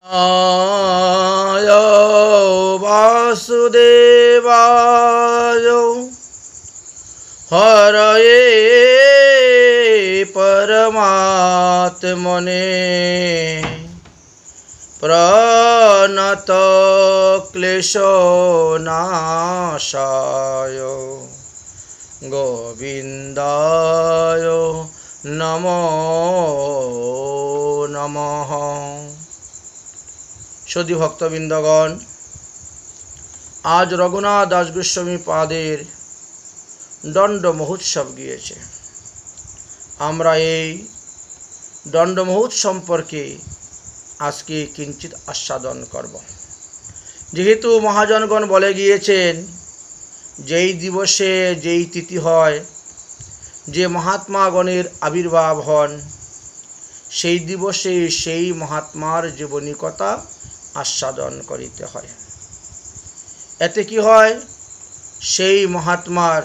आय वासुदेवाय हरये परमात्मने प्रणत क्लेशनाशाय गोविन्दाय नमो नमः। सदी भक्तबृंदगण, आज रघुनाथ दास गोस्वामी पादेर दंड महोत्सव गिয়েছে। আমরা এই দণ্ড মহোৎসব সম্পর্কে আজকে কিঞ্চিত আস্বাদন করব। যেহেতু মহাজনগণ বলে গিয়েছেন, যেই দিবসে যেই তিথি হয়, যে মহাত্মাগণের আবির্ভাব হন, সেই দিবসে সেই মহাত্মার জীবনী কথা আস্বাদন করিতে হয়। এতে কি হয়, সেই মহাত্মার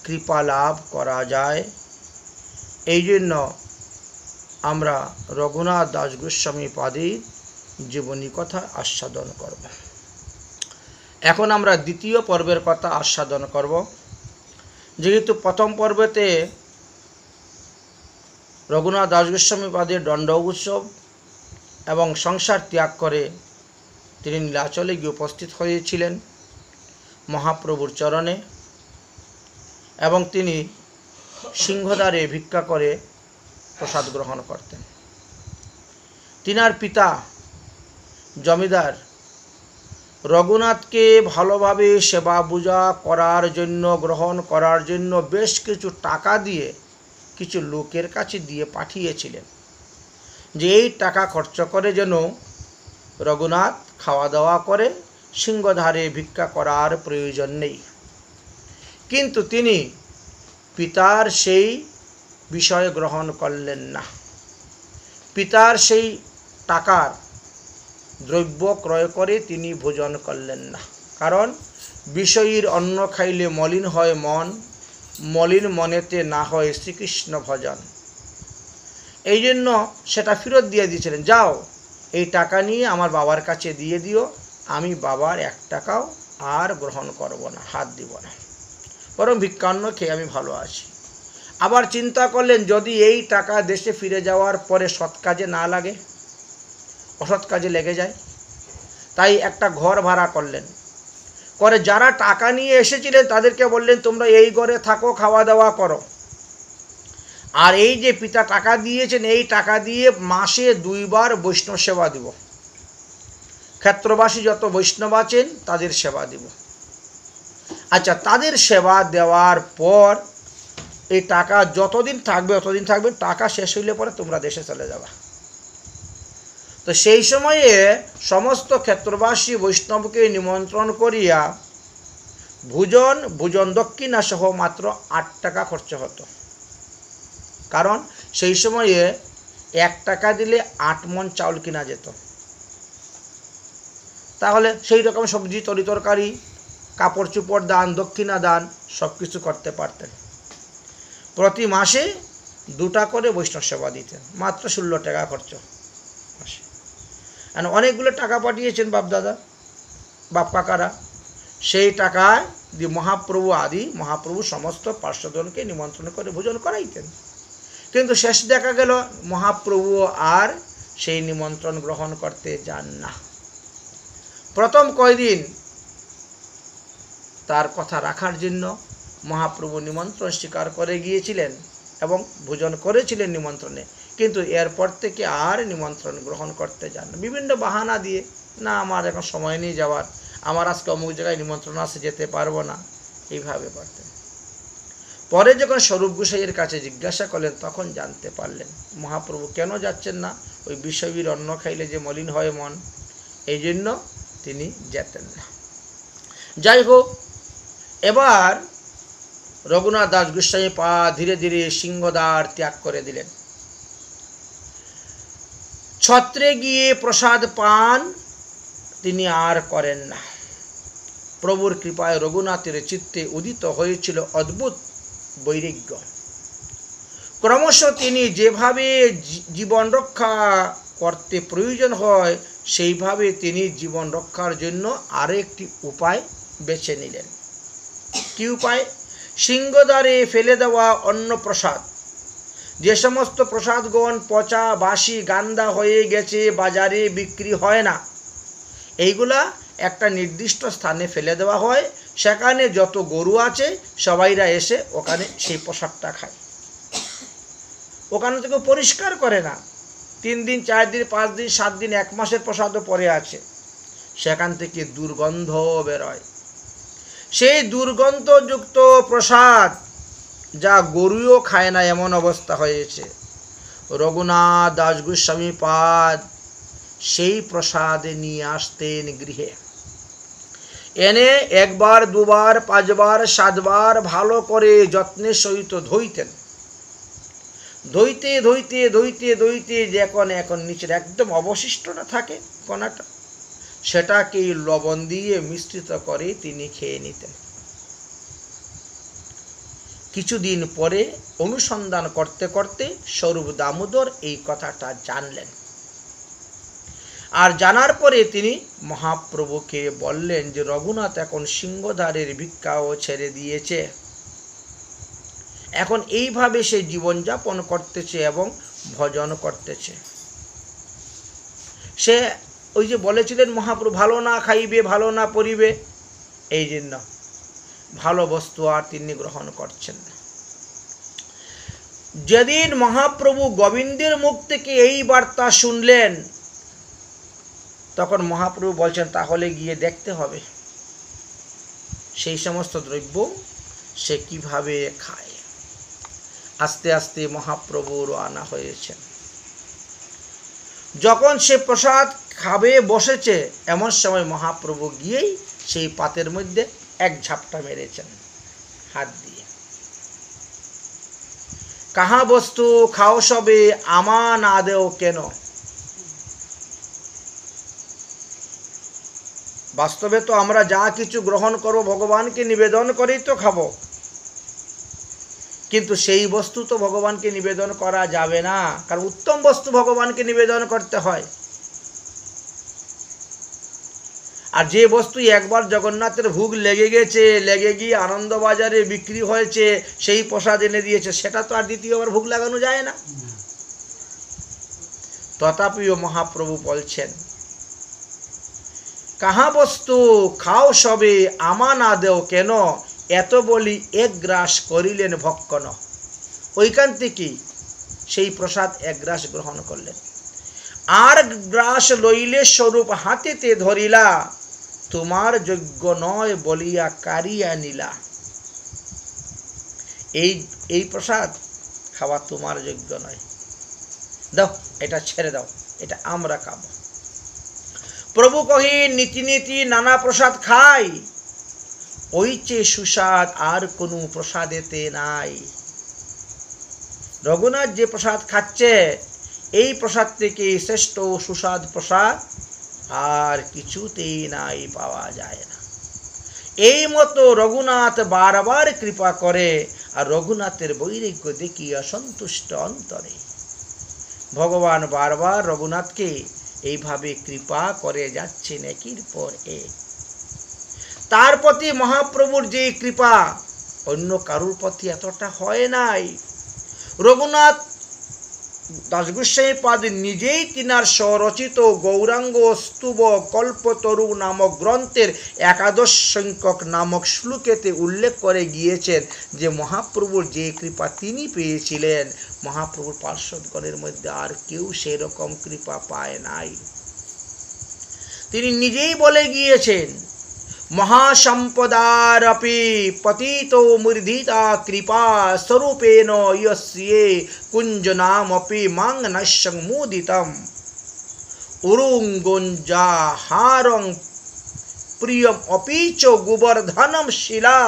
কৃপা লাভ করা যায়। এই জন্য আমরা রঘুনাথ দাস গোস্বামী পাদের জীবনী কথা আস্বাদন করব। এখন আমরা দ্বিতীয় পর্বের কথা আস্বাদন করব। যেহেতু প্রথম পর্বেতে রঘুনাথ দাস গোস্বামী পাদের দণ্ড উৎসব এবং সংসার ত্যাগ করে তিনি নীলাচলে গিয়ে উপস্থিত হয়েছিলেন মহাপ্রভুর চরণে, এবং তিনি সিংহদ্বারে ভিক্ষা করে প্রসাদ গ্রহণ করতেন। তিনার পিতা জমিদার রঘুনাথকে ভালোভাবে সেবা পূজা করার জন্য, গ্রহণ করার জন্য বেশ কিছু টাকা দিয়ে কিছু লোকের কাছে দিয়ে পাঠিয়েছিলেন, যে এই টাকা খরচ করে যেন রঘুনাথ খাওয়া দাওয়া করে, সিংহদ্বারে ভিক্ষা করার প্রয়োজন নেই। কিন্তু তিনি পিতার সেই বিষয় গ্রহণ করলেন না। পিতার সেই টাকার দ্রব্য ক্রয় করে তিনি ভোজন করলেন না। কারণ বিষয়ীর অন্ন খাইলে মলিন হয় মন, মলিন মনেতে না হয় শ্রীকৃষ্ণ ভজন। এই জন্য সেটা ফেরত দিয়ে দিয়েছিলেন, যাও এই টাকা নিয়ে আমার বাবার কাছে দিয়ে দিও, আমি বাবার এক টাকাও আর গ্রহণ করব না, হাত দিব না, বরং ভিক্ষান্ন খেয়ে আমি ভালো আছি। আবার চিন্তা করলেন, যদি এই টাকা দেশে ফিরে যাওয়ার পরে সৎ কাজে না লাগে, অসৎ কাজে লেগে যায়, তাই একটা ঘর ভাড়া করলেন। করে যারা টাকা নিয়ে এসেছিলেন তাদেরকে বললেন, তোমরা এই ঘরে থাকো, খাওয়া দাওয়া করো। আর এই যে পিতা টাকা দিয়েছেন, এই টাকা দিয়ে মাসে 2 বার বৈষ্ণব সেবা দিব, ক্ষেত্রবাসী যত বৈষ্ণব আছেন তাদের সেবা দিব। আচ্ছা, তাদের সেবা দেওয়ার পর এই টাকা যতদিন থাকবে ততদিন থাকবে, টাকা শেষ হইলে পরে তোমরা দেশে চলে যাবা। তো সেই সময়ে সমস্ত ক্ষেত্রবাসী বৈষ্ণবকে নিমন্ত্রণ করিয়া ভোজন দক্ষিণা সহ মাত্র 8 টাকা খরচ হতো। কারণ সেই সময়ে 1 টাকা দিলে 8 মণ চাউল কিনা যেত। তাহলে সেই রকম সবজি তরিতরকারি, কাপড় চোপড় দান, দক্ষিণা দান সব কিছু করতে পারতেন। প্রতি মাসে 2টা করে বৈষ্ণব সেবা দিতেন, মাত্র 16 টাকা খরচ মাসে। আর অনেকগুলো টাকা পাঠিয়েছেন বাপ দাদা, বাপ কাকারা, সেই টাকায় দিয়ে মহাপ্রভু সমস্ত পার্শ্বজনকে নিমন্ত্রণ করে ভোজন করাইতেন। কিন্তু শেষ দেখা গেল মহাপ্রভু আর সেই নিমন্ত্রণ গ্রহণ করতে যান না। প্রথম কয়দিন তার কথা রাখার জন্য মহাপ্রভু নিমন্ত্রণ স্বীকার করে গিয়েছিলেন এবং ভোজন করেছিলেন নিমন্ত্রণে, কিন্তু এরপর থেকে আর নিমন্ত্রণ গ্রহণ করতে যান না। বিভিন্ন বাহানা দিয়ে, না আমার এখন সময় নেই যাওয়ার, আমার আজকে অমুক জায়গায় নিমন্ত্রণ আছে, যেতে পারবো না, এইভাবে করতেন। পরে যখন স্বরূপ গোসাইয়ের কাছে জিজ্ঞাসা করলেন, তখন জানতে পারলেন মহাপ্রভু কেন যাচ্ছেন না, ওই বিষয়ীর অন্ন খাইলে যে মলিন হয় মন, এই জন্য তিনি যেতেন না। যাই হোক, এবার রঘুনাথ দাস গোস্বামী ধীরে ধীরে সিংহদ্বার ত্যাগ করে দিলেন। ছত্রে গিয়ে প্রসাদ পান তিনি আর করেন না। প্রভুর কৃপায় রঘুনাথের চিত্তে উদিত হয়েছিল অদ্ভুত বৈরাগ্য। ক্রমশ তিনি যেভাবে জীবন রক্ষা করতে প্রয়োজন হয় সেইভাবে তিনি জীবন রক্ষার জন্য আরেকটি উপায় বেছে নিলেন। কি উপায়? সিংহদ্বারে ফেলে দেওয়া অন্ন প্রসাদ, যে সমস্ত প্রসাদগণ পচা বাসি গান্দা হয়ে গেছে, বাজারে বিক্রি হয় না, এইগুলা একটা নির্দিষ্ট স্থানে ফেলে দেওয়া হয়। সেখানে যত গরু আছে সবাইরা এসে ওখানে সেই প্রসাদটা খায়। ওখানে থেকে পরিষ্কার করে না, 3 দিন 4 দিন 5 দিন 7 দিন 1 মাসের প্রসাদও পড়ে আছে, সেখান থেকে দুর্গন্ধ বেরোয়। সেই দুর্গন্ধযুক্ত প্রসাদ যা গরুও খায় না এমন অবস্থা হয়েছে। রঘুনাথ দাস গোস্বামী পাদ সেই প্রসাদ নিয়ে আসতেন গৃহে, এনে 1 বার 2 বার 5 বার 7 বার ভালো করে যত্নের সহিত ধুইতেন। ধুইতে ধুইতে ধুইতে ধুইতে এখন নিচের একদম অবশিষ্টটা থাকে কণাটা, সেটাকে লবণ দিয়ে মিশ্রিত করে তিনি খেয়ে নিতেন। কিছুদিন পরে অনুসন্ধান করতে করতে স্বরূপ দামোদর এই কথাটা জানলেন। আর জানার পরে তিনি মহাপ্রভুকে বললেন যে রঘুনাথ এখন সিংহদ্বারের ভিক্ষাও ছেড়ে দিয়েছে, এখন এইভাবে সে জীবনযাপন করতেছে এবং ভজন করতেছে। সে ওই যে বলেছিলেন মহাপ্রভু ভালো না খাইবে ভালো না পরিবে, এই জন্য ভালো বস্তু আর তিনি গ্রহণ করছেন না। যেদিন মহাপ্রভু গোবিন্দের মুখ থেকে এই বার্তা শুনলেন, তখন মহাপ্রভু বলছেন তাহলে গিয়ে দেখতে হবে সেই সমস্ত দ্রব্য সে কিভাবে খায়। আস্তে আস্তে মহাপ্রভুর আনা হয়েছে। যখন সে প্রসাদ খাবে বসেছে, এমন সময় মহাপ্রভু গিয়েই সেই পাতের মধ্যে 1 ঝাপটা মেরেছেন হাত দিয়ে। কাহা বস্তু খাও সবে আমা না দেও কেন? বাস্তবে তো আমরা যা কিছু গ্রহণ করব ভগবানকে নিবেদন করেই তো খাবো, কিন্তু সেই বস্তু তো ভগবানকে নিবেদন করা যাবে না, কারণ উত্তম বস্তু ভগবানকে নিবেদন করতে হয়। আর যে বস্তু একবার জগন্নাথের ভোগ লেগে গেছে, লেগে গিয়ে আনন্দবাজারে বিক্রি হয়েছে, সেই প্রসাদ এনে দিয়েছে, সেটা তো আর দ্বিতীয়বার ভোগ লাগানো যায় না। তথাপিও মহাপ্রভু বলছেন কাহা বস্তু খাও সবে আমা না দেও কেন? এত বলি 1 গ্রাস করিলেন ভক্ষণ। ওইখান থেকে সেই প্রসাদ 1 গ্রাস গ্রহণ করলেন। আর গ্রাস লইলে স্বরূপ হাতেতে ধরিলা, তোমার যোগ্য নয় বলিয়া কারিয়া নিলা। এই প্রসাদ খাওয়া তোমার যোগ্য নয়, দাও, এটা ছেড়ে দাও, এটা আমরা খাবো। প্রভু কহি নীতি নীতি নানা প্রসাদ খাই, ওই চেয়ে সুস্বাদ আর কোনো প্রসাদেতে নাই। রঘুনাথ যে প্রসাদ খাচ্ছে, এই প্রসাদ থেকে শ্রেষ্ঠ সুস্বাদ প্রসাদ আর কিছুতেই নাই, পাওয়া যায় না। এই মতো রঘুনাথ বারবার কৃপা করে, আর রঘুনাথের বৈরাগ্য দেখিয়া সন্তুষ্ট অন্তরে ভগবান বারবার রঘুনাথকে এইভাবে কৃপা করে যাচ্ছেন একের পর এক। তার প্রতি মহাপ্রভুর যে কৃপা অন্য কারুর প্রতি এতটা হয় নাই। রঘুনাথ দাস গোস্বামী পাদ নিজেই তিনার স্বরচিত গৌরাঙ্গ স্তব কল্পতরু নামক গ্রন্থের 11 সংখ্যক নামক শ্লোকেতে উল্লেখ করে গিয়েছেন যে মহাপ্রভুর যে কৃপা তিনি পেয়েছিলেন, মহাপ্রভুর পার্শ্বদগণের মধ্যে আর কেউ সেরকম কৃপা পায় নাই। তিনি নিজেই বলে গিয়েছেন মহাসম্পদারপি পতিত মূর্ধিতা কৃপা স্বরূপেণ ইয়স্যে কুঞ্জনামপি মাং নশ্যং মুদিতম উরুঙ্গুঞ্জাহারং প্রিয়ম অপিচ গোবর্ধনম শিলা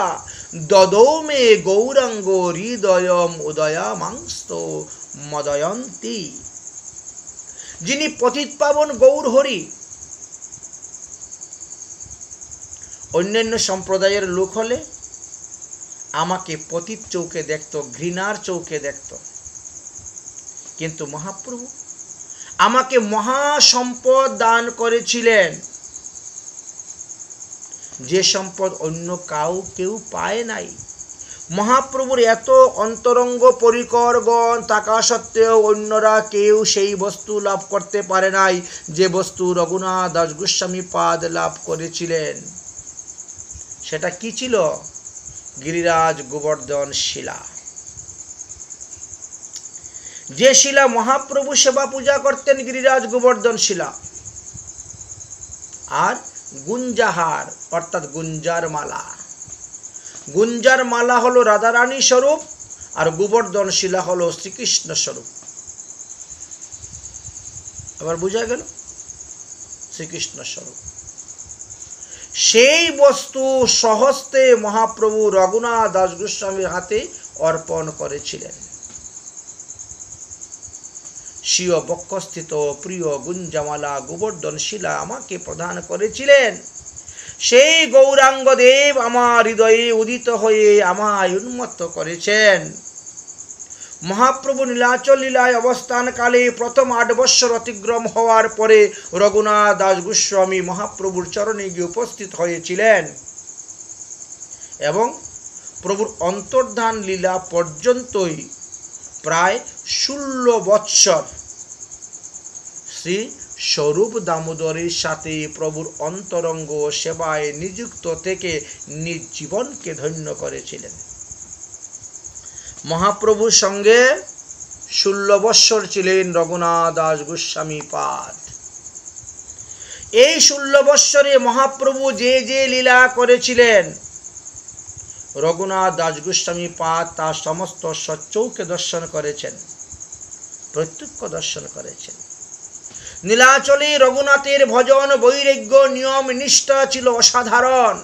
দদৌ মে গৌরাঙ্গ হৃদয়ম উদয়ামাংস্ত মদয়ন্তী। যিনি পতিত পাবন গৌর হরি, অন্যান্য সম্প্রদায়ের লোক হলে আমাকে পতিত চৌকে দেখত, ঘৃণার চৌকে দেখত, কিন্তু মহাপ্রভু আমাকে মহাসম্পদ দান করেছিলেন, যে সম্পদ অন্য কেউ পায় নাই। মহাপ্রভুর এত অন্তরঙ্গ পরিকরগণ থাকা সত্ত্বেও অন্যরা কেউ সেই বস্তু লাভ করতে পারে নাই যে বস্তু রঘুনাথ দাস গোস্বামী পাদ লাভ করেছিলেন। সেটা কি ছিল? গিরিরাজ গোবর্ধন শিলা। যে শিলা মহাপ্রভু সেবা পূজা করতেন, গিরিরাজ গোবর্ধন শিলা। আর গুঞ্জাহার অর্থাৎ গুঞ্জার মালা। গুঞ্জার মালা হলো রাধারানী স্বরূপ, আর গোবর্ধন শিলা হলো শ্রীকৃষ্ণ স্বরূপ। আবার বুঝা গেল? শ্রীকৃষ্ণ স্বরূপ। সেই বস্তু সহস্তে মহাপ্রভু রঘুনাথ দাস গোস্বামীর হাতে অর্পণ করেছিলেন। স্বীয় বক্ষস্থিত প্রিয় গুঞ্জামালা গোবর্ধন শিলা আমাকে প্রদান করেছিলেন। সেই গৌরাঙ্গ দেব আমার হৃদয়ে উদিত হয়ে আমায় উন্মত্ত করেছেন। মহাপ্রভু নীলাচল লীলায় অবস্থানকালে প্রথম 8 বৎসর অতিক্রম হওয়ার পরে রঘুনাথ দাস গোস্বামী মহাপ্রভুর চরণে গিয়ে উপস্থিত হয়েছিলেন এবং প্রভুর অন্তর্ধান লীলা পর্যন্তই প্রায় 16 বৎসর শ্রী স্বরূপ দামোদরের সাথে প্রভুর অন্তরঙ্গ সেবায় নিযুক্ত থেকে নিজ জীবনকে ধন্য করেছিলেন। মহাপ্রভুর সঙ্গে 16 বৎসর ছিলেন রঘুনাথ দাস গোস্বামী পাদ। এই 16 বৎসরে মহাপ্রভু যে যে লীলা করেছিলেন, রঘুনাথ দাস গোস্বামী পাদ তার সমস্ত সচক্ষে দর্শন করেছেন, প্রত্যক্ষ দর্শন করেছেন। নীলাচলে রঘুনাথের ভজন বৈরাগ্য নিয়ম নিষ্ঠা ছিল অসাধারণ।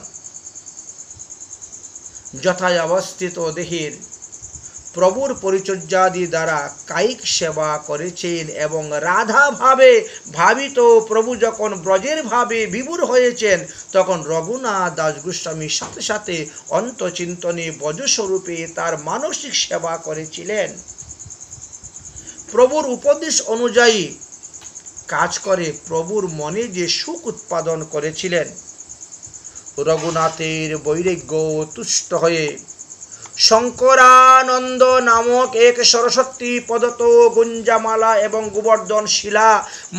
যথায় অবস্থিত দেহের প্রভুর পরিচর্যাদি দ্বারা কায়িক সেবা করেছেন এবং রাধা ভাবে ভাবিত প্রভু যখন ব্রজের ভাবে বিভোর হয়েছেন তখন রঘুনাথ দাস গোস্বামীর সাথে সাথে অন্তচিন্তনে ব্রজস্বরূপে তার মানসিক সেবা করেছিলেন। প্রভুর উপদেশ অনুযায়ী কাজ করে প্রভুর মনে যে সুখ উৎপাদন করেছিলেন, রঘুনাথের বৈরাগ্য তুষ্ট হয়ে শঙ্করানন্দ নামক এক সরস্বতী পদত গুঞ্জামালা এবং গোবর্ধন শিলা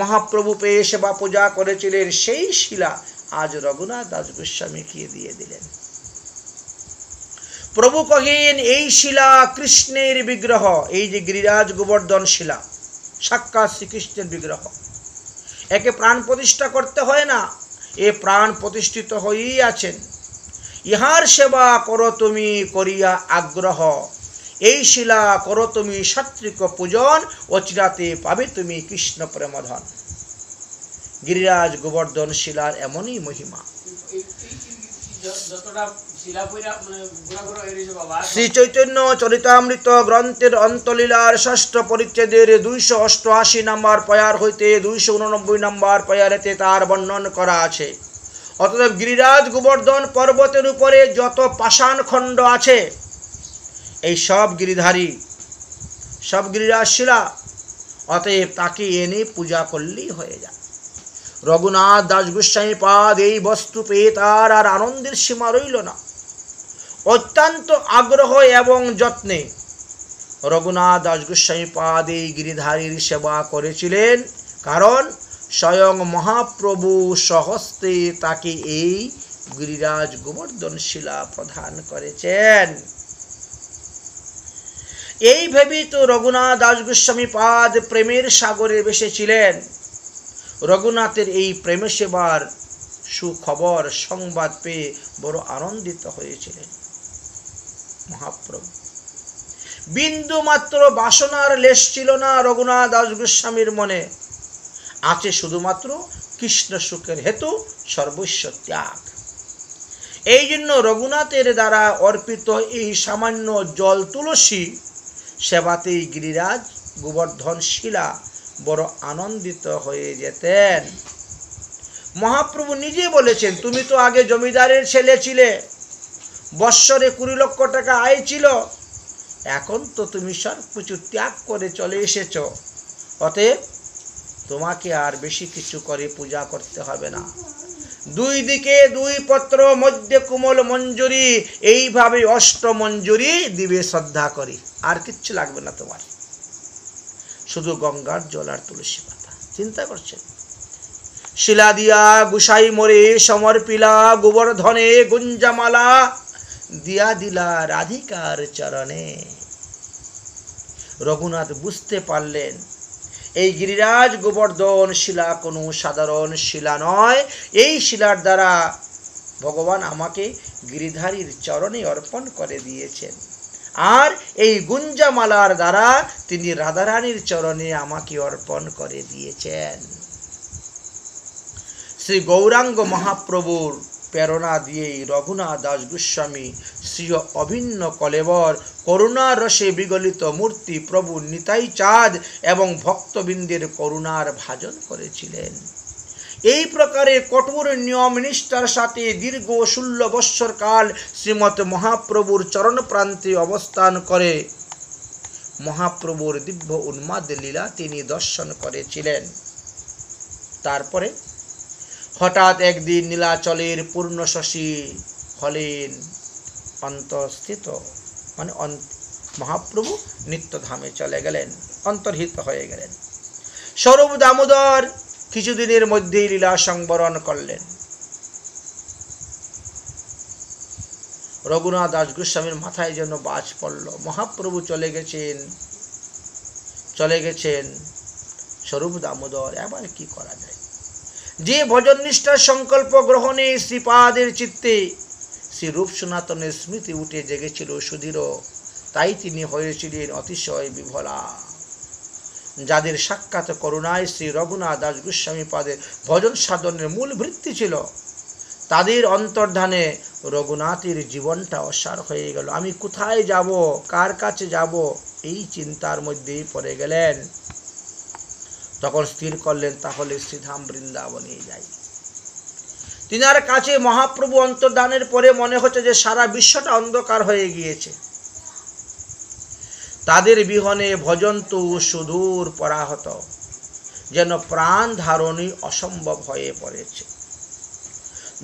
মহাপ্রভু পেয়ে সেবা পূজা করেছিলেন। সেই শিলা আজ রঘুনাথ দাস গোস্বামীকে দিয়ে দিলেন। প্রভু কহেন, এই শিলা কৃষ্ণের বিগ্রহ। এই যে গিরিরাজ গোবর্ধন শিলা সাক্ষাৎ শ্রীকৃষ্ণের বিগ্রহ। একে প্রাণ প্রতিষ্ঠা করতে হয় না, এ প্রাণ প্রতিষ্ঠিত হয়েই আছেন। ইহার সেবা করো তুমি করিয়া আগ্রহ, এই শিলা করো তুমি সাত্বিক পূজন, অচিরাতে পাবে তুমি কৃষ্ণ প্রেমধন। গিরিরাজ গোবর্ধন শিলার এমনই মহিমা। শ্রী চৈতন্য চরিতামৃত গ্রন্থের অন্তলীলার 6ষ্ঠ পরিচ্ছেদের 288 নম্বর পয়ার হইতে 289 নম্বর পয়ারেতে তার বর্ণন করা আছে। অতএব গিরিরাজ গোবর্ধন পর্বতের উপরে যত পাষাণ খণ্ড আছে, এই সব গিরিধারী, সব গিরিরাজ শিলা। অতএব তাকে এনে পূজা করলেই হয়ে যায়। রঘুনাথ দাস গোস্বামী পাদ এই বস্তু পেয়ে তার আর আনন্দের সীমা রইল না। অত্যন্ত আগ্রহ এবং যত্নে রঘুনাথ দাস গোস্বামী পাদ এই গিরিধারীর সেবা করেছিলেন, কারণ স্বয়ং মহাপ্রভু স্বহস্তে তাকে এই গিরিরাজ গোবর্ধন শিলা প্রদান করেছেন। এই ভেবেই তো রঘুনাথ দাস গোস্বামী পাদ প্রেমের সাগরে ভেসেছিলেন। রঘুনাথের এই প্রেম সেবার সুখবর সংবাদ পেয়ে বড় আনন্দিত হয়েছিলেন মহাপ্রভু। বিন্দু মাত্র বাসনার লেশ ছিল না রঘুনাথ দাস গোস্বামীর মনে। আছে শুধুমাত্র কৃষ্ণ সুখের হেতু সর্বস্ব ত্যাগ। এই জন্য রঘুনাথের দ্বারা অর্পিত এই সামান্য জল তুলসী সেবাতেই গিরিরাজ গোবর্ধন শিলা বড় আনন্দিত হয়ে যেতেন। মহাপ্রভু নিজে বলেছেন, তুমি তো আগে জমিদারের ছেলে ছিলে, বৎসরে 20 লক্ষ টাকা আয় ছিল, এখন তো তুমি সব কিছু ত্যাগ করে চলে এসেছ। অতএব তোমাকে আর বেশি কিছু করে পূজা করতে হবে না। দুই দিকে দুই পত্র, মধ্যে কোমল মঞ্জুরি, এইভাবে অষ্ট মঞ্জুরি দিবে শ্রদ্ধা করি, আর কিচ্ছু লাগবে না তোমার, শুধু গঙ্গার জল আর তুলসী পাতা। চিন্তা করছেন, শিলা দিয়া গুসাই মোরে সমর্পিলা, গোবর্ধনে গুঞ্জামালা দিয়া দিলা রাধিকার চরণে। রঘুনাথ বুঝতে পারলেন এই গিরিরাজ গোবর্ধন শিলা কোনো সাধারণ শিলা নয়, এই শিলার দ্বারা ভগবান আমাকে গিরিধারীর চরণে অর্পণ করে দিয়েছেন, আর এই গুঞ্জামালার দ্বারা তিনি রাধারানীর চরণে আমাকে অর্পণ করে দিয়েছেন। শ্রী গৌরাঙ্গ মহাপ্রভুর প্রেরণা দিয়েই রঘুনাথ দাস গোস্বামী শ্রী অভিন্ন কলেবর করুণার রসে বিগলিত মূর্তি প্রভু নিতাই চাঁদ এবং ভক্তবৃন্দের করুণার ভাজন করেছিলেন। এই প্রকারে কঠোর নিয়ম নিষ্ঠার সাথে দীর্ঘ 16 বৎসর কাল শ্রীমৎ মহাপ্রভুর চরণ প্রান্তে অবস্থান করে মহাপ্রভুর দিব্য উন্মাদ লীলা তিনি দর্শন করেছিলেন। তারপরে হঠাৎ একদিন নীলাচলের পূর্ণ শশী হলেন অন্তঃস্থিত, মানে মহাপ্রভু নিত্যধামে চলে গেলেন, অন্তর্হিত হয়ে গেলেন। স্বরূপ দামোদর কিছুদিনের মধ্যেই লীলা সংবরণ করলেন। রঘুনাথ দাস গোস্বামীর মাথায় যেন বাজ পড়ল, মহাপ্রভু চলে গেছেন, স্বরূপ দামোদর এবার কি করা যায়? যে ভজন নিষ্ঠার সংকল্প গ্রহণে শ্রীপাদের চিত্তে শ্রী রূপ সনাতনের স্মৃতি উঠে জেগেছিল সুদৃঢ়, তাই তিনি হয়েছিলেন অতিশয় বিভোলা। যাদের সাক্ষাৎ করুণায় শ্রী রঘুনাথ দাস গোস্বামী পাদের ভজন সাধনের মূল ভিত্তি ছিল, তাদের অন্তর্ধানে রঘুনাথের জীবনটা অসার হয়ে গেল। আমি কোথায় যাব, কার কাছে যাব, এই চিন্তার মধ্যেই পড়ে গেলেন। তখন স্থির করলেন তাহলে শ্রীধাম বৃন্দাবনে যাই। তিনার কাছে মহাপ্রভু অন্তর্ধানের পরে মনে হচ্ছে যে সারা বিশ্বটা অন্ধকার হয়ে গিয়েছে, তাদের বিহনে ভজন তো সুদূর পরাহত, যেন প্রাণ ধারণই অসম্ভব হয়ে পড়েছে।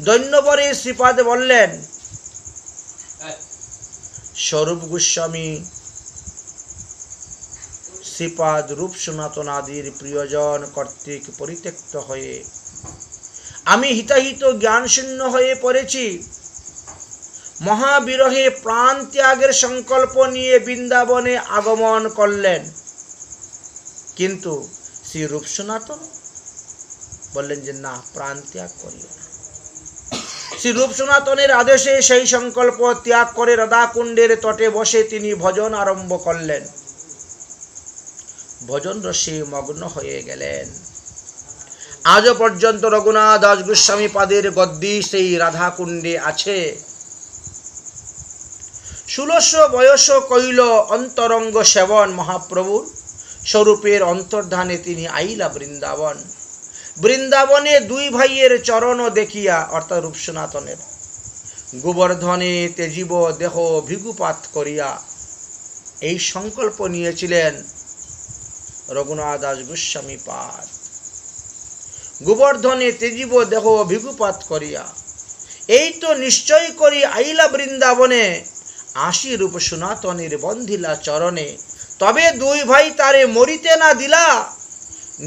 দৈন্যবরে শ্রীপাদ বললেন, স্বরূপ গোস্বামী শ্রীপাদ রূপ সনাতন আদির প্রিয়জন কর্তৃক পরিত্যক্ত হয়ে আমি হিতাহিত জ্ঞানশূন্য হয়ে পড়েছি। মহাবিরহে প্রাণ ত্যাগের সংকল্প নিয়ে বৃন্দাবনে আগমন করলেন, কিন্তু শ্রী রূপ সনাতন বললেন যে না, প্রাণ ত্যাগ করিও না। শ্রী রূপ সনাতনের আদেশে সেই সংকল্প ত্যাগ করে রাধাকুণ্ডের তটে বসে তিনি ভজন আরম্ভ করলেন। ভজন রসে মগ্ন হয়ে গেলেন। আজও পর্যন্ত রঘুনাথ দাস গোস্বামী পাদের গদ্দি সেই রাধাকুণ্ডে আছে। 16 বয়স কইল অন্তরঙ্গ সেবন মহাপ্রভুর, স্বরূপের অন্তর্ধানে তিনি আইলা বৃন্দাবন। বৃন্দাবনে দুই ভাইয়ের চরণ দেখিয়া, অর্থাৎ রূপ সনাতনের, গোবর্ধনে তেজিব দেহ ভিগুপাত করিয়া এই সংকল্প নিয়েছিলেন রঘুনাথ দাস গোস্বামী পাদ। গোবর্ধনে তেজিব দেহ ভিগুপাত করিয়া, এই তো নিশ্চয় করি আইলা বৃন্দাবনে, আসি রূপ সনাতনের বন্ধিলা চরণে। তবে দুই ভাই তারে মরিতে না দিলা,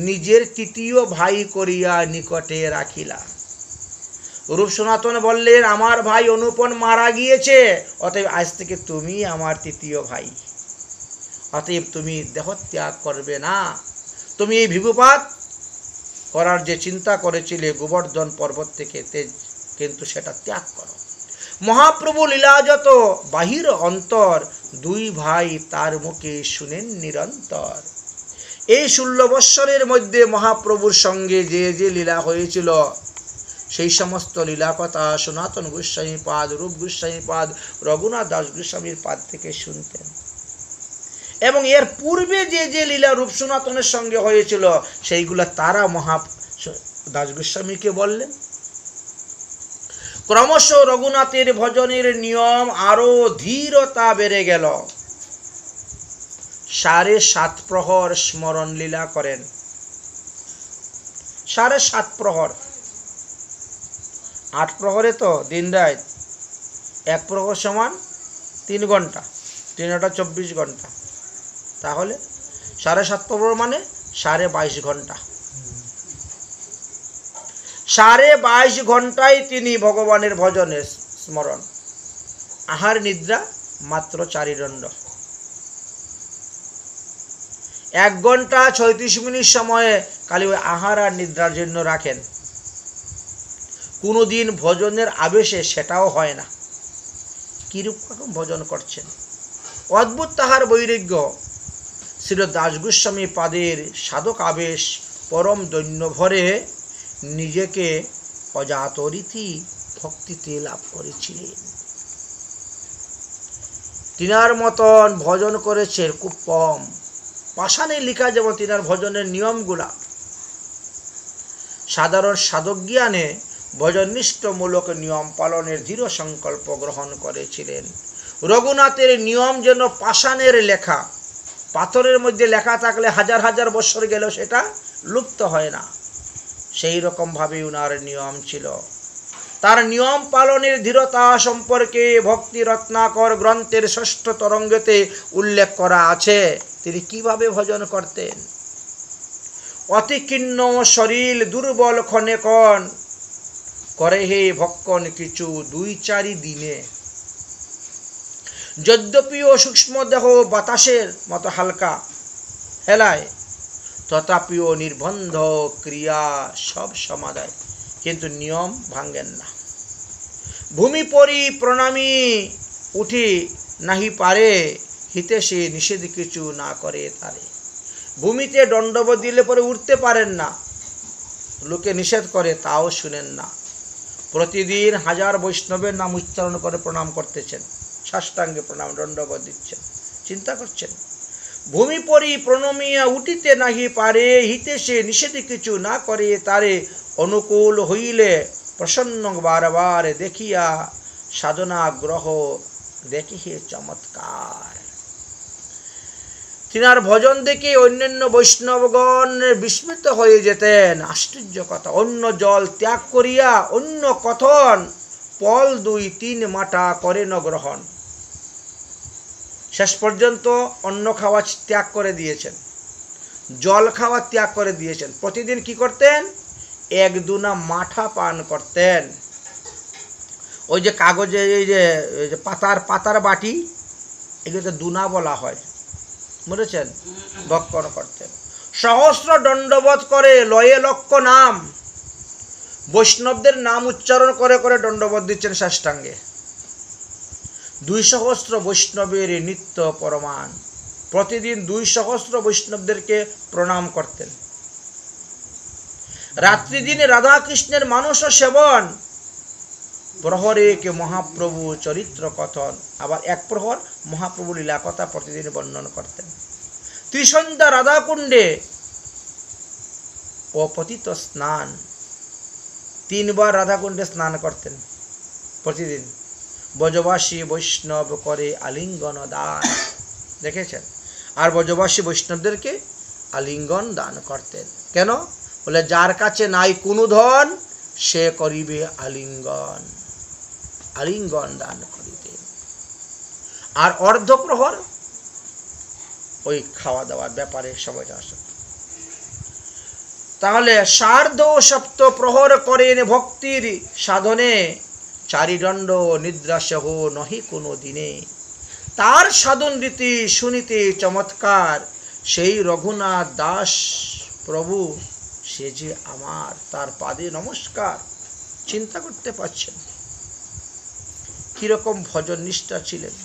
নিজের তৃতীয় ভাই করিয়া নিকটে রাখিলা। রূপ সনাতন বললেন, আমার ভাই অনুপন মারা গিয়েছে, অতএব আজ থেকে তুমি আমার তৃতীয় ভাই, অতএব তুমি দেহত্যাগ করবে না। তুমি এই ভিগুপাত করার যে চিন্তা করেছিলে গোবর্ধন পর্বত থেকে, কিন্তু সেটা ত্যাগ করো। মহাপ্রভু লীলাযত বাহির অন্তর দুই ভাই তার মুখে শুনেন নিরন্তর। এই 16 বৎসরের মধ্যে মহাপ্রভুর সঙ্গে যে যে লীলা হয়েছিল, সেই সমস্ত লীলা কথা সনাতন গোস্বামী পাদ, রূপ গোস্বামী পাদ, রঘুনাথ দাস গোস্বামীর পাদ থেকে শুনতেন। এবং এর পূর্বে যে যে লীলা রূপ সনাতনের সঙ্গে হয়েছিল, সেইগুলা তারা দাস গোস্বামীকে বললেন। ক্রমশ রঘুনাথের ভজনের নিয়ম আরো ধীরতা বেড়ে গেল। 7.5 প্রহর স্মরণ লীলা করেন, 7.5 প্রহর। 8 প্রহরে তো দিন রাত, 1 প্রহর সমান 3 ঘন্টা, 3 × 8 = 24 ঘন্টা। তাহলে 7.5 প্রহর মানে 22.5 ঘন্টা। 22.5 ঘন্টায় তিনি ভগবানের ভজনে স্মরণ। আহার নিদ্রা মাত্র 4 দণ্ড। 1 ঘন্টা 36 মিনিট সময়ে খালি ওই আহার আর নিদ্রার জন্য রাখেন। কোনোদিন ভজনের আবেশে সেটাও হয় না। কিরকম ভজন করছেন, অদ্ভুত তাহার বৈরাগ্য। শ্রী দাস গোস্বামী পাদের সাধক আবেশ পরম দৈন্য ভরে নিজেকে অজাত রীতি ভক্তিতে লাভ করেছিলেন। তিনার মতন ভজন করেছে খুব কম। পাষাণে লেখা যেমন তিনার ভজনের নিয়মগুলা, সাধারণ সাধক জ্ঞানে ভজননিষ্ঠমূলক নিয়ম পালনের দৃঢ় সংকল্প গ্রহণ করেছিলেন। রঘুনাথের নিয়ম যেন পাষাণের লেখা। পাথরের মধ্যে লেখা থাকলে হাজার হাজার বছর গেলেও সেটা লুপ্ত হয় না, সেই রকমভাবে উনার নিয়ম ছিল। তার নিয়ম পালনের দৃঢ়তা সম্পর্কে ভক্তি রত্নাকর গ্রন্থের 6ষ্ঠ তরঙ্গতে উল্লেখ করা আছে। তিনি কিভাবে ভজন করতেন। অতি কীর্ণ শরীর দুর্বল ক্ষণে ক্ষণ করে হে ভক্ষণ কিছু 2-4 দিনে। যদ্যপিও সূক্ষ্ম দেহ বাতাসের মতো হালকা হেলায়, তথাপিও নির্বন্ধ ক্রিয়া সব সমাদায়, কিন্তু নিয়ম ভাঙ্গেন না। ভূমি পরি প্রণামী উঠি নাহি পারে, হিতে সে নিষেধ কিছু না করে তারে। ভূমিতে দণ্ডবত দিলে পরে উঠতে পারেন না, লোকে নিষেধ করে তাও শুনেন না। প্রতিদিন 1000 বৈষ্ণবের নাম উচ্চারণ করে প্রণাম করতেছেন, সাষ্টাঙ্গে প্রণাম, দণ্ডবত দিচ্ছেন। চিন্তা করছেন, ভূমি পরি প্রণমিয়া উঠিতে নাহি পারে, হিতে সে নিষেধ কিছু না করে তারে। অনুকূল হইলে প্রসন্ন বারবার দেখিয়া, সাধনা গ্রহ দেখিহে চমৎকার। তিনার ভজন দেখে অন্যান্য বৈষ্ণবগণ বিস্মিত হয়ে যেতেন। আশ্চর্য কথা, অন্য জল ত্যাগ করিয়া অন্য কথন, পল 2-3 মাটা করেন গ্রহণ। শেষ পর্যন্ত অন্ন খাওয়া ত্যাগ করে দিয়েছেন, জল খাওয়া ত্যাগ করে দিয়েছেন। প্রতিদিন কি করতেন? 1-2 মাঠা পান করতেন। ওই যে কাগজে এই যে পাতার বাটি, এগুলোতে দুনা বলা হয়, বুঝেছেন? ভক্ষণ করতেন। সহস্র দণ্ডবোধ করে লয়ে লক্ষ নাম, বৈষ্ণবদের নাম উচ্চারণ করে করে দণ্ডবোধ দিচ্ছেন সাষ্টাঙ্গে। 200 বৈষ্ণবের নিত্য প্রমাণ। প্রতিদিন 200 বৈষ্ণবদেরকে প্রণাম করতেন। রাত্রি দিনে রাধা কৃষ্ণের মানস সেবন, প্রহরে কে মহাপ্রভু চরিত্র কথন। আবার 1 প্রহর মহাপ্রভু লীলা কথা প্রতিদিন বর্ণন করতেন। ত্রিসন্ধ্যা রাধাকুণ্ডে অপতিত স্নান, 3 বার রাধাকুণ্ডে স্নান করতেন প্রতিদিন। ব্রজবাসী বৈষ্ণব করে আলিঙ্গন দান, দেখেছেন? আর ব্রজবাসী বৈষ্ণবদেরকে আলিঙ্গন দান করতেন। কেন? বলে যার কাছে নাই কোনো ধন, সে করিবে আলিঙ্গন, আলিঙ্গন দান করিতেন। আর অর্ধপ্রহর ওই খাওয়া দাওয়ার ব্যাপারে সময়টা আসে। তাহলে 7.5 প্রহর করেন ভক্তির সাধনে, 4 দণ্ড নিদ্রা সহ নহি কোনো দিনে। তার সাধন রীতি শুনিতে চমৎকার, সেই রঘুনাথ দাস প্রভু সে যে আমার, তার পাদে নমস্কার। চিন্তা করতে পারছেন কিরকম ভজন নিষ্ঠা ছিলেন।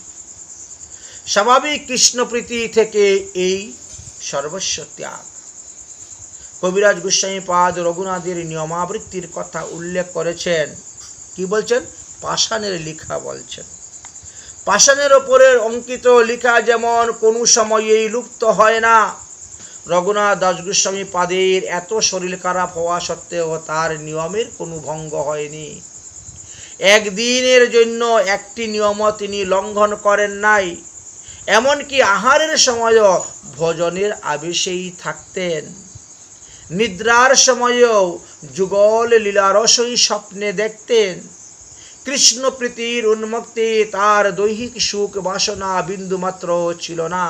স্বাভাবিক কৃষ্ণপ্রীতি থেকে এই সর্বস্ব ত্যাগ। কবিরাজ গোস্বামী পাদ রঘুনাথের নিয়মাবৃত্তির কথা উল্লেখ করেছেন। কি বলছেন? পাষাণের লেখা বলছেন। পাষাণের ওপরে অঙ্কিত লেখা যেমন কোনো সময়েই লুপ্ত হয় না, রঘুনাথ দাস গোস্বামী পাদের এত শরীর খারাপ হওয়া সত্ত্বেও তার নিয়মের কোনো ভঙ্গ হয়নি। একদিনের জন্য একটি নিয়মও তিনি লঙ্ঘন করেন নাই। এমনকি আহারের সময়ও ভজনের আবেশেই থাকতেন। নিদ্রার সময়ও যুগল লীলারসই স্বপ্নে দেখতেন। কৃষ্ণ প্রীতির উন্মুক্তি তার দৈহিক সুখ বাসনা বিন্দুমাত্র ছিল না,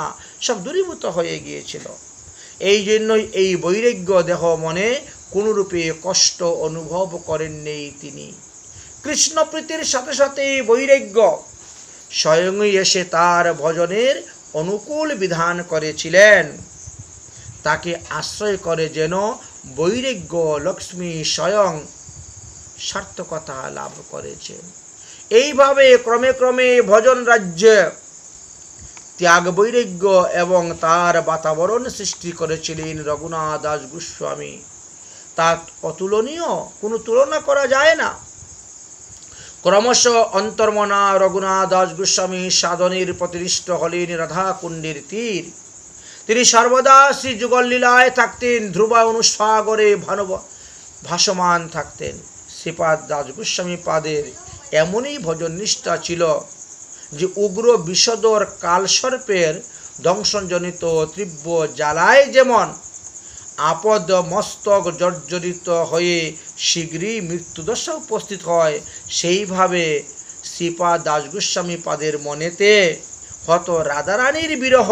সব দূরীভূত হয়ে গিয়েছিল। এই জন্যই এই বৈরাগ্য দেহ মনে কোনরূপে কষ্ট অনুভব করেননি তিনি। কৃষ্ণ প্রীতির সাথে সাথে বৈরাগ্য স্বয়ংই এসে তার ভজনের অনুকূল বিধান করেছিলেন। তাকে আশ্রয় করে যেন বৈরাগ্য লক্ষ্মী স্বয়ং সার্থকতা লাভ করেছেন। এইভাবে ক্রমে ক্রমে ভজন রাজ্যে ত্যাগ বৈরাগ্য এবং তার বাতাবরণ সৃষ্টি করেছিলেন রঘুনাথ দাস গোস্বামী। তার অতুলনীয়, কোনো তুলনা করা যায় না। ক্রমশ অন্তর্মনা রঘুনাথ দাস গোস্বামী সাধনের প্রতিষ্ঠিত হলেন রাধা কুণ্ডের তীর। তিনি সর্বদা শ্রী যুগল লীলায় থাকতেন, ধ্রুবা অনুসাগরে ভাসমান থাকতেন। শ্রীপাদ দাস গোস্বামী পাদের এমনই ভজন নিষ্ঠা ছিল যে উগ্র বিষদর কালসর্পের দংশনজনিত তীব্র জ্বালায় যেমন আপদ মস্তক জর্জরিত হয়ে শীঘ্রই মৃত্যুদশা উপস্থিত হয়, সেইভাবে শ্রীপাদ দাস গোস্বামী পাদের মনেতে হত রাধারানীর বিরহ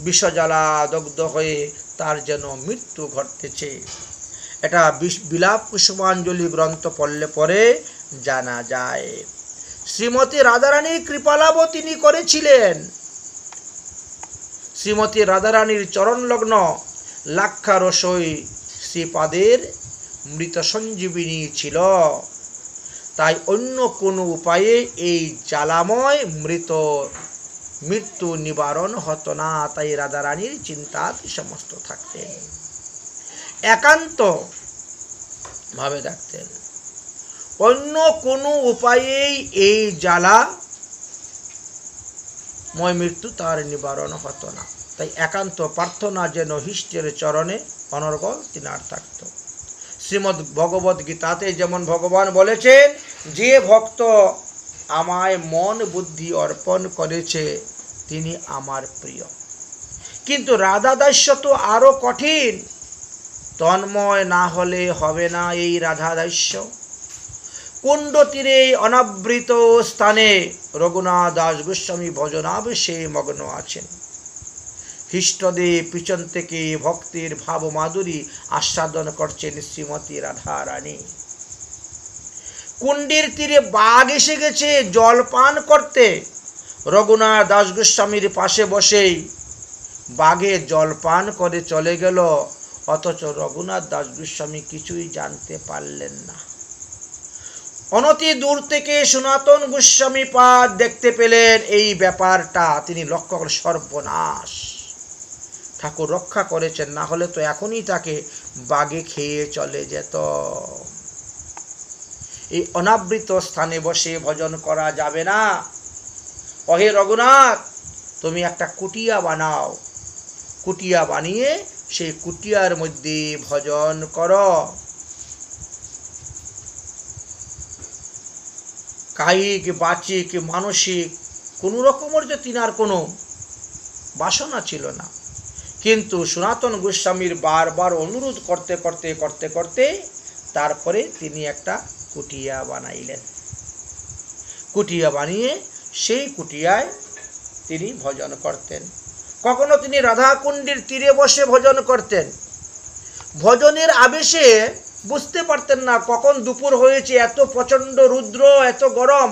বিষজ্বালা দগ্ধ হয়ে তার যেন মৃত্যু ঘটতেছে। এটা বিলাপ কুসুমাঞ্জলি গ্রন্থ পড়লে পরে জানা যায়। শ্রীমতী রাধারানীর কৃপালাভ তিনি করেছিলেন। শ্রীমতী রাধারানীর চরণলগ্ন লাক্ষারসই শ্রীপাদের মৃত সঞ্জীবিনী ছিল। তাই অন্য কোনো উপায়ে এই জ্বালাময় মৃত্যু নিবারণ হতো না। তাই রাধারানীর চিন্তাতে সমস্ত থাকতেন, একান্ত ভাবে থাকতেন। অন্য কোনো উপায়েই এই জ্বালাময় মৃত্যু তার নিবারণ হতো না। তাই একান্ত প্রার্থনা যেন হিষ্টের চরণে অনর্গল তিনার থাকত। শ্রীমদ্ ভগবদ গীতাতে যেমন ভগবান বলেছেন, যে ভক্ত আমায় মন বুদ্ধি অর্পণ করেছে তিনি আমার প্রিয়। কিন্তু রাধা দাস্য তো আরো কঠিন। তন্ময় না হলে হবে না এই রাধা দাস্য। কুণ্ড তীরে অনাবৃত স্থানে রঘুনাথ দাস গোস্বামী ভজনাবেশে মগ্ন আছেন। হৃষ্টদেব পিছন থেকে ভক্তির ভাব মাধুরী আস্বাদন করছেন শ্রীমতী রাধা রানী। কুণ্ডের তীরে বাঘ এসে গেছে জল পান করতে। রঘুনাথ দাস গোস্বামীর পাশে বসেই বাঘে জল পান করে চলে গেল, অথচ রঘুনাথ দাস গোস্বামী কিছুই জানতে পারলেন না। অনতি দূর থেকে সনাতন গোস্বামী পাদ দেখতে পেলেন এই ব্যাপারটা। তিনি লক্ষ্য করেন, সর্বনাশ, ঠাকুর রক্ষা করেছেন, না হলে তো এখনই তাকে বাঘে খেয়ে চলে যেত। এই অনাবৃত স্থানে বসে ভজন করা যাবে না। অহে রঘুনাথ, তুমি একটা কুটিয়া বানাও। কুটিয়া বানিয়ে সেই কুটিয়ার মধ্যে ভজন করো। কায়িক বাচিক মানসিক কোনো রকমের যে তিনার কোনো বাসনা ছিল না। কিন্তু সনাতন গোস্বামীর বারবার অনুরোধ করতে করতে করতে করতে তারপরে তিনি একটা কুটিয়া বানাইলেন। কুটিয়া বানিয়ে সেই কুটিয়ায় তিনি ভজন করতেন। কখনো তিনি রাধাকুণ্ডের তীরে বসে ভজন করতেন। ভজনের আবেশে বুঝতে পারতেন না কখন দুপুর হয়েছে, এত প্রচণ্ড রুদ্র, এত গরম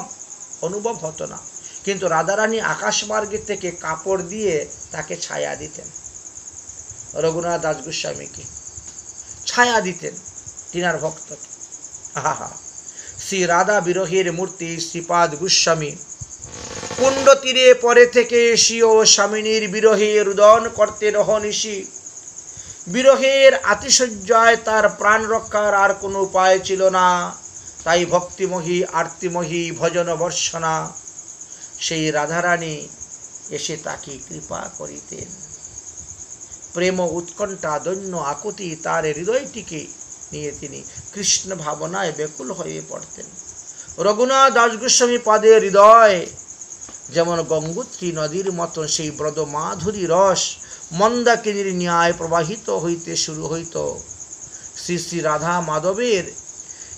অনুভব হতো না। কিন্তু রাধারানী আকাশমার্গ থেকে কাপড় দিয়ে তাকে ছায়া দিতেন। রঘুনাথ দাস গোস্বামীকে ছায়া দিতেন তিনার ভক্তকে। আহা, শ্রী রাধা বিরহের মূর্তি শ্রীপাদ গোস্বামী কুণ্ড তীরে পরে থেকে স্বীয় স্বামিনীর বিরহে রুদন করতেন অহনিশি। বিরহের আতিশয্যায় তার প্রাণ রক্ষার আর কোনো উপায় ছিল না। তাই ভক্তিমহী আরতিমহী ভজন বর্ষণা সেই রাধারানী এসে তাকে কৃপা করিতেন। প্রেম উৎকণ্ঠা দৈন্য আকুতি তার হৃদয়টিকে নিয়ে তিনি কৃষ্ণ ভাবনায় ব্যাকুল হয়ে পড়তেন। রঘুনাথ দাস গোস্বামী পাদের হৃদয় যেমন গঙ্গোত্রী নদীর মতন সেই ব্রদ মাধুরী রস মন্দাকিনীর ন্যায় প্রবাহিত হইতে শুরু হইত। শ্রী শ্রী রাধা মাধবের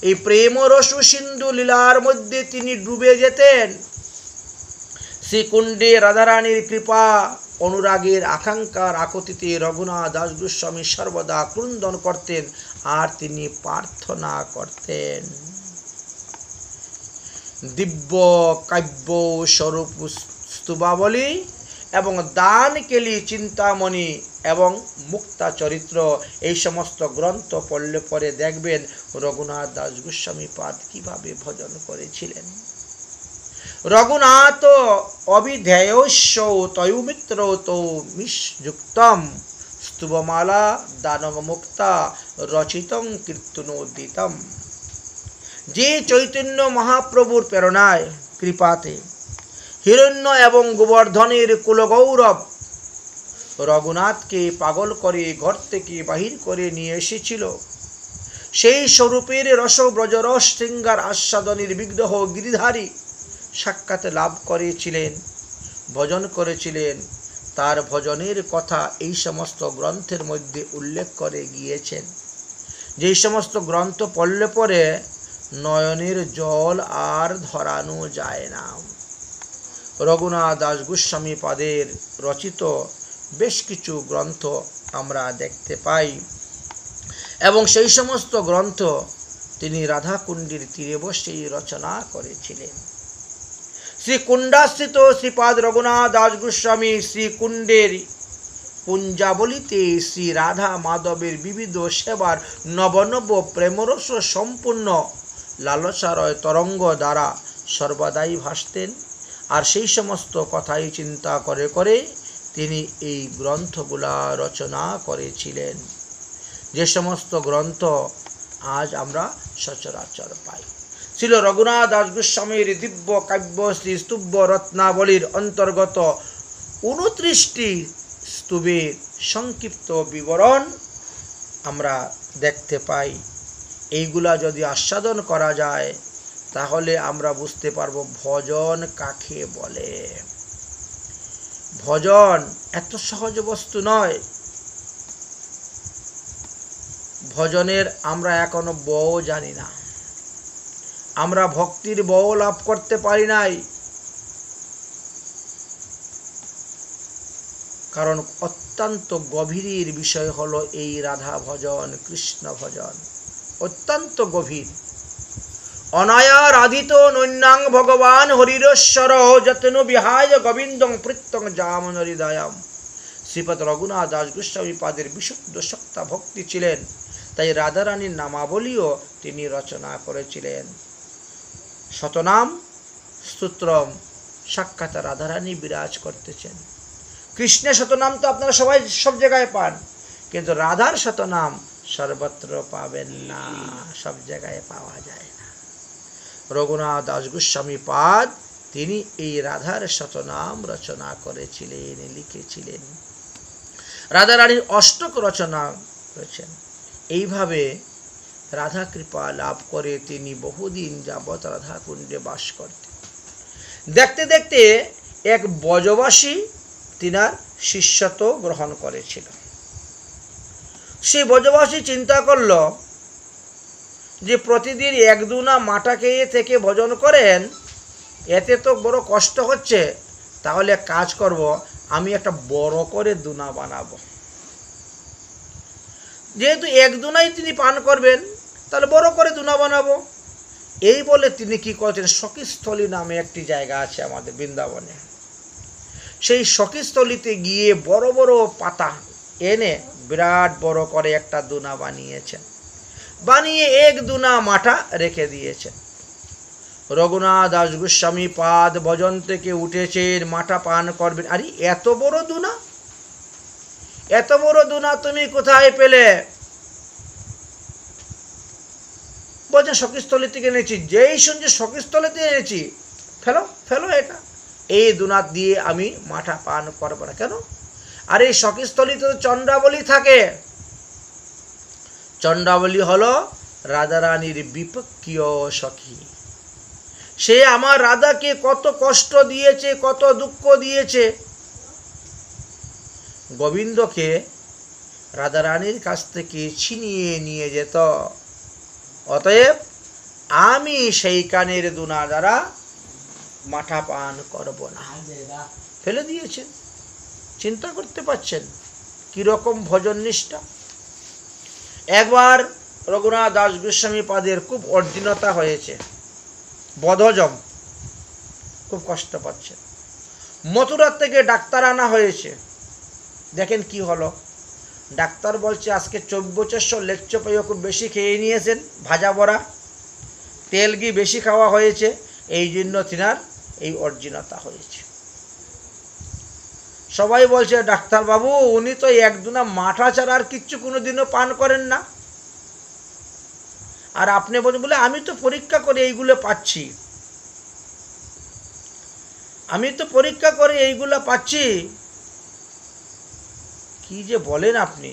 এই প্রেম রসু সিন্ধু লীলার মধ্যে তিনি ডুবে যেতেন। শ্রীকুণ্ডে রাধারানীর কৃপা অনুরাগের আকাঙ্ক্ষার আকতিতে রঘুনাথ দাস গোস্বামী সর্বদা ক্রন্দন করতেন আর তিনি প্রার্থনা করতেন। দিব্য কাব্য স্বরূপ স্তুবাবলী এবং দান কেলি চিন্তামণি এবং মুক্তা চরিত্র এই সমস্ত গ্রন্থ পড়লে পরে দেখবেন রঘুনাথ দাস গোস্বামী পাদ কিভাবে ভজন করেছিলেন। রঘুনাথ অবিধেয়স্য তয়ুমিত্র তৌ মিশযুক্তম স্তুবমালা দানব মুক্তা রচিতং কীর্তনোদিতম। যে চৈতন্য মহাপ্রভুর প্রেরণায় কৃপাতে হিরণ্য এবং গোবর্ধনের কুলগৌরব রঘুনাথকে পাগল করে ঘর থেকে বাহির করে নিয়ে এসেছিল, সেই স্বরূপের রস ব্রজরস শৃঙ্গার আস্বাদনের বিগ্রহ গিরিধারী সাক্ষাৎ লাভ করেছিলেন, ভজন করেছিলেন, তার ভজনের কথা এই সমস্ত গ্রন্থের মধ্যে উল্লেখ করে গিয়েছেন। যেই সমস্ত গ্রন্থ পড়লে পরে নয়নের জল আর ধরানো যায় না। রঘুনাথ দাস গোস্বামী পাদের রচিত বেশ কিছু গ্রন্থ আমরা দেখতে পাই এবং সেই সমস্ত গ্রন্থ তিনি রাধাকুণ্ডের তীরে বসেই রচনা করেছিলেন। শ্রীকুণ্ডাস্থিত শ্রীপাদ রঘুনাথ দাস গোস্বামী শ্রীকুণ্ডের পুঞ্জাবলিতে শ্রী রাধা মাধবের বিবিধ সেবার নবনব প্রেমরস সম্পূর্ণ লালসারয় তরঙ্গ দ্বারা সর্বদাই ভাসতেন। আর সেই সমস্ত কথাই চিন্তা করে করে তিনি এই গ্রন্থগুলা রচনা করেছিলেন, যে সমস্ত গ্রন্থ আজ আমরা সচরাচর পাই। ছিল রঘুনাথ দাস গোস্বামীর দিব্য কাব্য শ্রী স্তুব্য রত্নাবলীর অন্তর্গত 29টি স্তবের সংক্ষিপ্ত বিবরণ আমরা দেখতে পাই। এইগুলা যদি আস্বাদন করা যায় তাহলে আমরা বুঝতে পারবো ভজন কাকে বলে। ভজন এত সহজ বস্তু নয়। ভজনের আমরা এখনো বও জানি না, আমরা ভক্তির বও লাভ করতে পারি নাই, কারণ অত্যন্ত গভীরের বিষয় হলো এই রাধা ভজন, কৃষ্ণ ভজন অত্যন্ত গভীর। অনায়ারাধিত নৈন্যাং ভগবান হরিশ্বর যতনু বিহায় গোবিন্দং প্রত্যং জামন হৃদয়ম। শ্রীপদ রঘুনাথ দাস গোস্বামী পাদের বিশুদ্ধ সত্তা ভক্তি ছিলেন, তাই রাধারানীর নামাবলীও তিনি রচনা করেছিলেন। শতনাম স্তোত্রম সাক্ষাৎ রাধারানী বিরাজ করতেছেন। কৃষ্ণের শতনাম তো আপনারা সবাই সব জায়গায় পান, কিন্তু রাধার শতনাম সর্বত্র পাবেন না, সব জায়গায় পাওয়া যায় না। রঘুনাথ দাস গোস্বামী পাদ তিনি এই রাধার শতনাম রচনা করেছিলেন, লিখেছিলেন। রাধারানীর অষ্টক রচনা করেছেন। এইভাবে রাধা কৃপা লাভ করে তিনি বহুদিন যাবৎ রাধা কুণ্ডে বাস করতেন। দেখতে দেখতে এক ব্রজবাসী তিনার শিষ্যত্ব গ্রহণ করেছিল। সেই ব্রজবাসী চিন্তা করল যে প্রতিদিন এক দুনা মাটা খেয়ে থেকে ভজন করেন, এতে তো বড় কষ্ট হচ্ছে, তাহলে কাজ করব, আমি একটা বড় করে দুনা বানাবো। যেহেতু এক দুনাই তিনি পান করবেন, তাহলে বড় করে দুনা বানাবো। এই বলে তিনি কি করছেন, সখীস্থলী নামে একটি জায়গা আছে আমাদের বৃন্দাবনে, সেই সখীস্থলীতে গিয়ে বড় বড় পাতা এনে বিরাট বড় করে একটা দুনা বানিয়েছেন। বানিয়ে এক দুনা মাটা রেখে দিয়েছেন। রঘুনাথ দাস গোস্বামী পাদ ভজন থেকে উঠেছেন, মাটা পান করবেন। আরে এত বড় দুনা, এত বড় দুনা তুমি কোথায় পেলে? বলছেন সখীস্থলী থেকে এনেছি। যেই শুনছে সখীস্থলীতে এনেছি, ফেলো ফেলো এটা, এই দুনা দিয়ে আমি মাটা পান করবো না। কেন? আর এই সখীস্থলীতে তো চন্দ্রাবলী থাকে। চন্দ্রাবলী হলো রাধারানীর বিপক্ষীয় সখী। সে আমার রাধাকে কত কষ্ট দিয়েছে, কত দুঃখ দিয়েছে। গোবিন্দকে রাধারানীর কাছ থেকে ছিনিয়ে নিয়ে যেত। অতএব আমি সেই কানের দুনা দ্বারা মাঠা পান করব না, ফেলে দিয়েছেন। চিন্তা করতে পারছেন কিরকম ভজন নিষ্ঠা। একবার রঘুনাথ দাস গোস্বামী পাদের খুব অর্জীনতা হয়েছে, বদহজম, খুব কষ্ট পাচ্ছে। মথুরার থেকে ডাক্তার আনা হয়েছে। দেখেন কি হলো, ডাক্তার বলছে আজকে 2400 লেচ্চ পেয় খুব বেশি খেয়ে নিয়েছেন, ভাজা বড়া, তেল ঘি বেশি খাওয়া হয়েছে, এই জন্য তিনার এই অর্জীনতা হয়েছে। সবাই বলছে ডাক্তার বাবু উনি তো একদুনা মাঠা ছাড়া আর কিচ্ছু কোনোদিনও পান করেন না, আর আপনি বলে আমি তো পরীক্ষা করে এইগুলো পাচ্ছি, আমি তো পরীক্ষা করে এইগুলো পাচ্ছি। কি যে বলেন আপনি,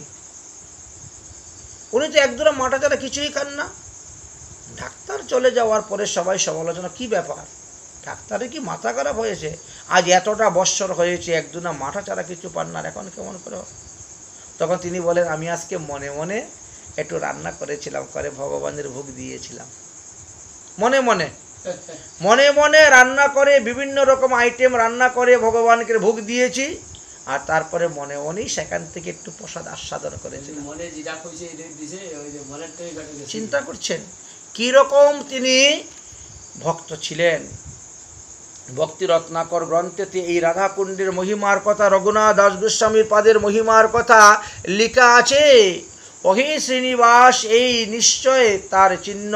উনি তো একদুনা মাঠা ছাড়া কিছুই খান না। ডাক্তার চলে যাওয়ার পরে সবাই সমালোচনা, কি ব্যাপার ডাক্তারের কি মাথা খারাপ হয়েছে, আজ এতটা বৎসর হয়েছে একদুনা মাঠা ছাড়া কিছু পান না, এখন কেমন করে। তখন তিনি বলেন আমি আজকে মনে মনে একটু রান্না করেছিলাম, করে ভগবানের ভোগ দিয়েছিলাম, মনে মনে মনে মনে রান্না করে বিভিন্ন রকম আইটেম রান্না করে ভগবানকে ভোগ দিয়েছি, আর তারপরে মনে মনেই সেখান থেকে একটু প্রসাদ আস্বাদন করেছিলাম। চিন্তা করছেন কিরকম তিনি ভক্ত ছিলেন। ভক্তি রত্নাকর গ্রন্থেতে এই রাধাকুণ্ডের মহিমার কথা, রঘুনাথ দাস গোস্বামীর পাদের মহিমার কথা লেখা আছে। অহে শ্রীনিবাস এই নিশ্চয় তার চিহ্ন,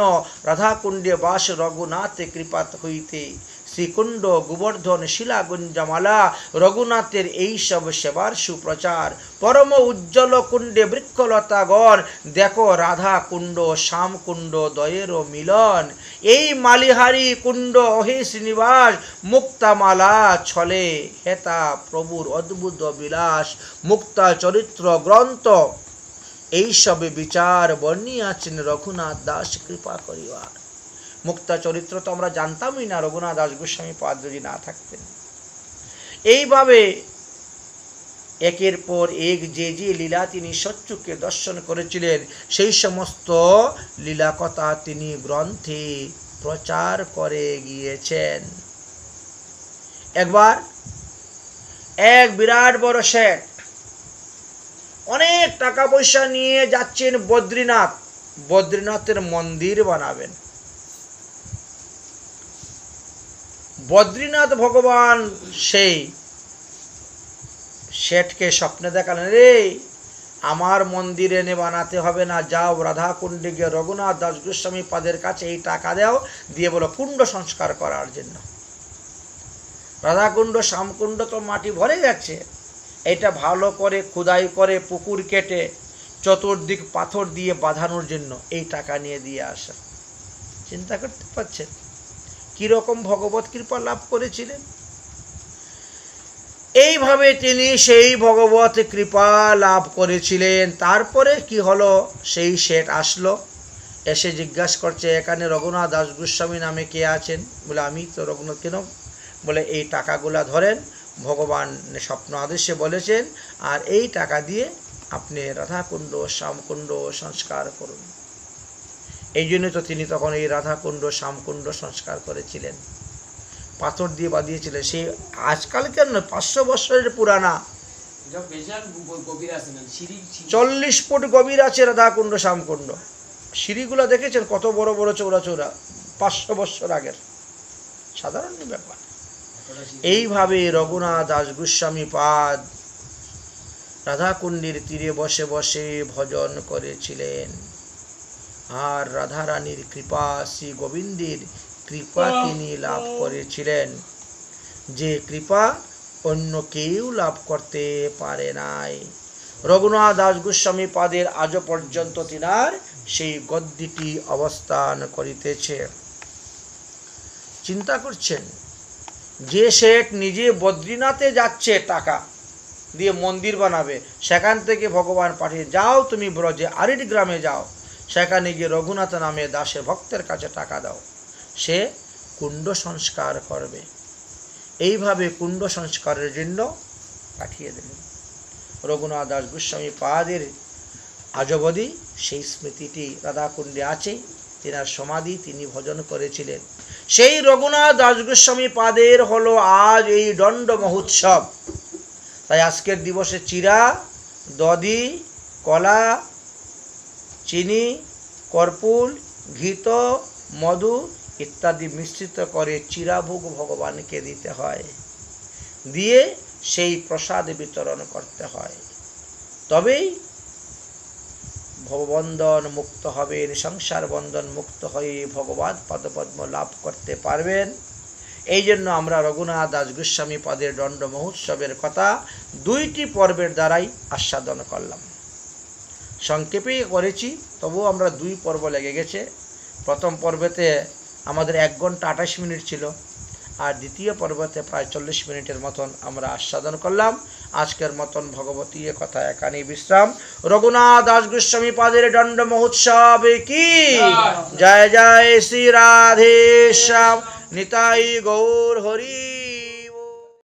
রাধাকুণ্ডে বাস রঘুনাথে কৃপাত হইতে, শ্রীকুণ্ড গোবর্ধন শিলা গুঞ্জমালা, রঘুনাথের এই সব সেবার সুপ্রচার, পরম উজ্জ্বল কুণ্ডে বৃক্ষলতাগণ, দেখো রাধা কুণ্ড শ্যামকুণ্ড দয়েরও মিলন, এই মালিহারি কুণ্ড অহে শ্রীনিবাস, মুক্তামালা ছলে হেতা প্রভুর অদ্ভুত বিলাস, মুক্তা চরিত্র গ্রন্থ এইসবে বিচার বর্ণিয়াছেন রঘুনাথ দাস কৃপা করিবার। মুক্তা চরিত্র তো আমরা জানতামই না রঘুনাথ দাস গোস্বামী পাদ যদি না থাকতেন। এইভাবে একের পর এক যে যে লীলা তিনি সচ্চুকে দর্শন করেছিলেন, সেই সমস্ত লীলা কথা তিনি গ্রন্থে প্রচার করে গিয়েছেন। একবার এক বিরাট বড় শেঠ অনেক টাকা পয়সা নিয়ে যাচ্ছেন বদ্রীনাথ, বদ্রীনাথের মন্দির বানাবেন। বদ্রীনাথ ভগবান সেই শেঠকে স্বপ্নে দেখালেন, রে আমার মন্দিরে এনে বানাতে হবে না, যাও রাধাকুণ্ডে গিয়ে রঘুনাথ দাস গোস্বামী পাদের কাছে এই টাকা দাও, দিয়ে বলো কুণ্ড সংস্কার করার জন্য। রাধাকুণ্ড শ্যামকুণ্ড তো মাটি ভরে যাচ্ছে, এটা ভালো করে খোদাই করে পুকুর কেটে চতুর্দিক পাথর দিয়ে বাঁধানোর জন্য এই টাকা নিয়ে দিয়ে আসা। চিন্তা করতে পারছেন কিরকম ভগবত কৃপা লাভ করেছিলেন। এইভাবে তিনি সেই ভগবত কৃপা লাভ করেছিলেন। তারপরে কি হলো, সেই শেঠ আসলো, এসে জিজ্ঞাসা করছে এখানে রঘুনাথ দাস গোস্বামী নামে কে আছেন? বলে আমি তো রঘুনাথ। কেন? বলে এই টাকাগুলা ধরেন, ভগবান স্বপ্ন আদেশে বলেছেন, আর এই টাকা দিয়ে আপনি রাধাকুণ্ড শ্যামকুণ্ড সংস্কার করুন। এই জন্য তো তিনি তখন এই রাধাকুণ্ড শ্যামকুণ্ড সংস্কার করেছিলেন, পাথর দিয়ে বাঁধিয়েছিলেন। সেই আজকালকার নয়, 500 বছরের পুরানা, 40 ফুট গভীর আছে রাধাকুণ্ড শ্যামকুণ্ড। সিঁড়িগুলো দেখেছেন কত বড় বড় চৌড়া চৌড়া, 500 বছর আগের, সাধারণ ব্যাপার। এইভাবে রঘুনাথ দাস গোস্বামী পাদ রাধাকুণ্ডের তীরে বসে বসে ভজন করেছিলেন, আর রাধারানীর কৃপা, শ্রী গোবিন্দের কৃপা তিনি লাভ করেছিলেন, যে কৃপা অন্য কেউ লাভ করতে পারে নাই। রঘুনাথ দাস গোস্বামী পাদের আজও পর্যন্ত তিনার সেই গদ্দিটি অবস্থান করিতেছে। চিন্তা করছেন, যে শেঠ নিজে বদ্রীনাথে যাচ্ছে টাকা দিয়ে মন্দির বানাবে, সেখান থেকে ভগবান পাঠিয়ে যাও তুমি ব্রজে আরিড গ্রামে যাও, সেখানে গিয়ে রঘুনাথ নামে দাসের ভক্তের কাছে টাকা দাও, সে কুণ্ড সংস্কার করবে। এইভাবে কুণ্ড সংস্কারের জন্য পাঠিয়ে দিলেন। রঘুনাথ দাস গোস্বামী পাদের আজ অবধি সেই স্মৃতিটি রাধাকুণ্ডে আছে। তেনার সমাধি, তিনি ভজন করেছিলেন। সেই রঘুনাথ দাস গোস্বামী পাদের হলো আজ এই দণ্ড মহোৎসব। তাই আজকের দিবসে চিরা, দধি, কলা, চিনি, কর্পূর, ঘৃত, মধু ইত্যাদি মিশ্রিত করে চিরাভোগ ভগবানকে দিতে হয়, দিয়ে সেই প্রসাদ বিতরণ করতে হয়। তবেই ভববন্ধন মুক্ত হবেন, সংসার বন্ধন মুক্ত হয়ে ভগবৎ পদপদ্ম লাভ করতে পারবেন। এই জন্য আমরা রঘুনাথ দাস গোস্বামী পাদের দণ্ড মহোৎসবের কথা 2টি পর্বের দ্বারাই আস্বাদন করলাম। সংক্ষেপেই করেছি, তবুও আমরা 2 পর্ব লেগে গেছে। প্রথম পর্বেতে আমাদের 1 ঘন্টা 28 মিনিট ছিল, আর দ্বিতীয় পর্বতে প্রায় 40 মিনিটের মতন আমরা আস্বাদন করলাম। আজকের মতন ভগবতী কথা এখানেই বিশ্রাম। রঘুনাথ দাস গোস্বামী পাদের দণ্ড মহোৎসবে কি জয় জয় শ্রী রাধে শ্যাম। নিতাই গৌর হরি।